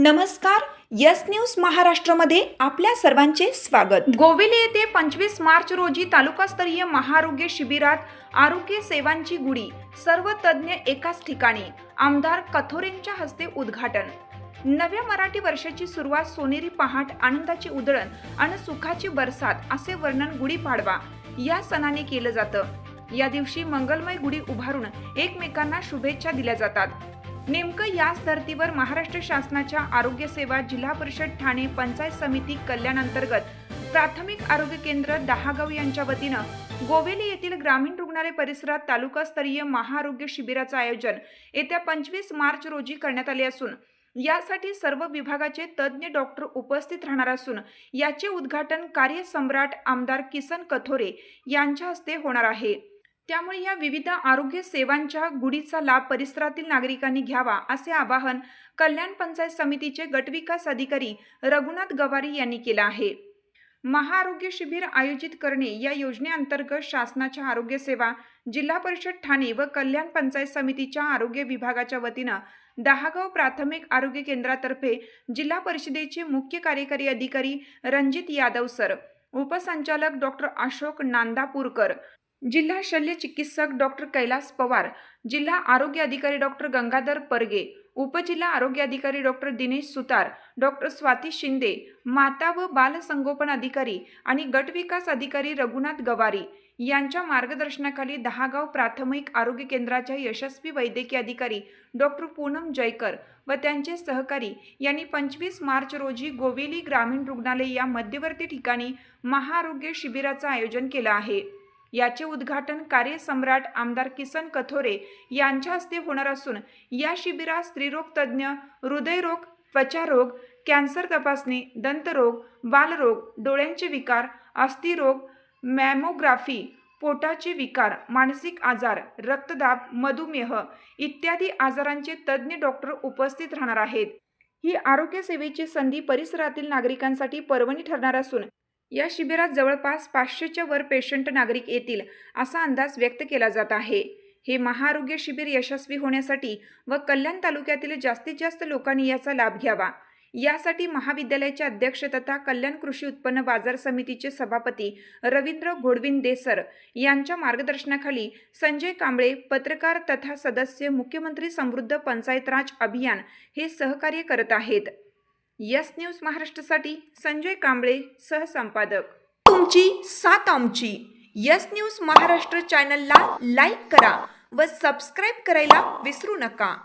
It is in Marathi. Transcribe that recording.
नमस्कार. यस न्यूज महाराष्ट्रामध्ये आपल्या सर्वांचे स्वागत. गोविले येथे 25 मार्च रोजी तालुकास्तरीय महाआरोग्य शिबिरात आरोग्य सेवांची गुढी, सर्व तज्ञ एकाच ठिकाणी, आमदार कथोरेंच्या हस्ते उद्घाटन. नव्या मराठी वर्षाची सुरुवात, सोनेरी पहाट, आनंदाची उधळण आणि सुखाची बरसात असे वर्णन गुढीपाडवा या सणाने केलं जातं. या दिवशी मंगलमय गुढी उभारून एकमेकांना शुभेच्छा दिल्या जातात. नेमकं याच धर्तीवर महाराष्ट्र शासनाच्या आरोग्य सेवा जिल्हा परिषद ठाणे पंचायत समिती कल्याण अंतर्गत प्राथमिक आरोग्य केंद्र दहागाव यांच्या वतीनं गोवेली येथील ग्रामीण रुग्णालय परिसरात तालुकास्तरीय महाआरोग्य शिबिराचं आयोजन येत्या 25 मार्च रोजी करण्यात आले असून यासाठी सर्व विभागाचे तज्ज्ञ डॉक्टर उपस्थित राहणार असून याचे उद्घाटन कार्यसम्राट आमदार किसन कथोरे यांच्या हस्ते होणार आहे. त्यामुळे या विविध आरोग्य सेवांच्या गुढीचा लाभ परिसरातील नागरिकांनी घ्यावा असे आवाहन कल्याण पंचायत समितीचे गटविकास अधिकारी रघुनाथ गवारी यांनी केले आहे. महाआरोग्य शिबिर आयोजित करणे या योजनेअंतर्गत शासनाच्या आरोग्य सेवा जिल्हा परिषद ठाणे व कल्याण पंचायत समितीच्या आरोग्य विभागाच्या वतीनं दहागाव प्राथमिक आरोग्य केंद्रातर्फे जिल्हा परिषदेचे मुख्य कार्यकारी अधिकारी रणजित यादव सर, उपसंचालक डॉक्टर अशोक नांदापूरकर, जिल्हा शल्य चिकित्सक डॉक्टर कैलास पवार, जिल्हा आरोग्य अधिकारी डॉक्टर गंगाधर परगे, उपजिल्हा आरोग्य अधिकारी डॉक्टर दिनेश सुतार, डॉक्टर स्वाती शिंदे, माता व बाल संगोपन अधिकारी आणि गटविकास अधिकारी रघुनाथ गवारी यांच्या मार्गदर्शनाखाली दहागाव प्राथमिक आरोग्य केंद्राच्या यशस्वी वैद्यकीय अधिकारी डॉक्टर पूनम जयकर व त्यांचे सहकारी यांनी 25 मार्च रोजी गोवेली ग्रामीण रुग्णालय या मध्यवर्ती ठिकाणी महाआरोग्य शिबिराचं आयोजन केलं आहे. याचे उद्घाटन कार्यसम्राट आमदार किसन कथोरे यांच्या हस्ते होणार असून या शिबिरात स्त्रीरोग तज्ज्ञ, हृदयरोग, त्वचारोग, कॅन्सर तपासणी, दंतरोग, बालरोग, डोळ्यांचे विकार, अस्थिरोग, मॅमोग्राफी, पोटाचे विकार, मानसिक आजार, रक्तदाब, मधुमेह इत्यादी आजारांचे तज्ज्ञ डॉक्टर उपस्थित राहणार आहेत. ही आरोग्य सेवेची संधी परिसरातील नागरिकांसाठी पर्वणी ठरणार असून या शिबिरात जवळपास 500च्या वर पेशंट नागरिक येतील असा अंदाज व्यक्त केला जात आहे. हे महाआरोग्य शिबिर यशस्वी होण्यासाठी व कल्याण तालुक्यातील जास्तीत जास्त लोकांनी याचा लाभ घ्यावा यासाठी महाविद्यालयाचे अध्यक्ष तथा कल्याण कृषी उत्पन्न बाजार समितीचे सभापती रवींद्र घोडविंदे सर यांच्या मार्गदर्शनाखाली संजय कांबळे, पत्रकार तथा सदस्य, मुख्यमंत्री समृद्ध पंचायत राज अभियान हे सहकार्य करत आहेत. यस न्यूज महाराष्ट्रासाठी संजय कांबळे, सहसंपादक. तुमची साथ आमची. यस न्यूज महाराष्ट्र चॅनलला लाईक करा व सबस्क्राईब करायला विसरू नका.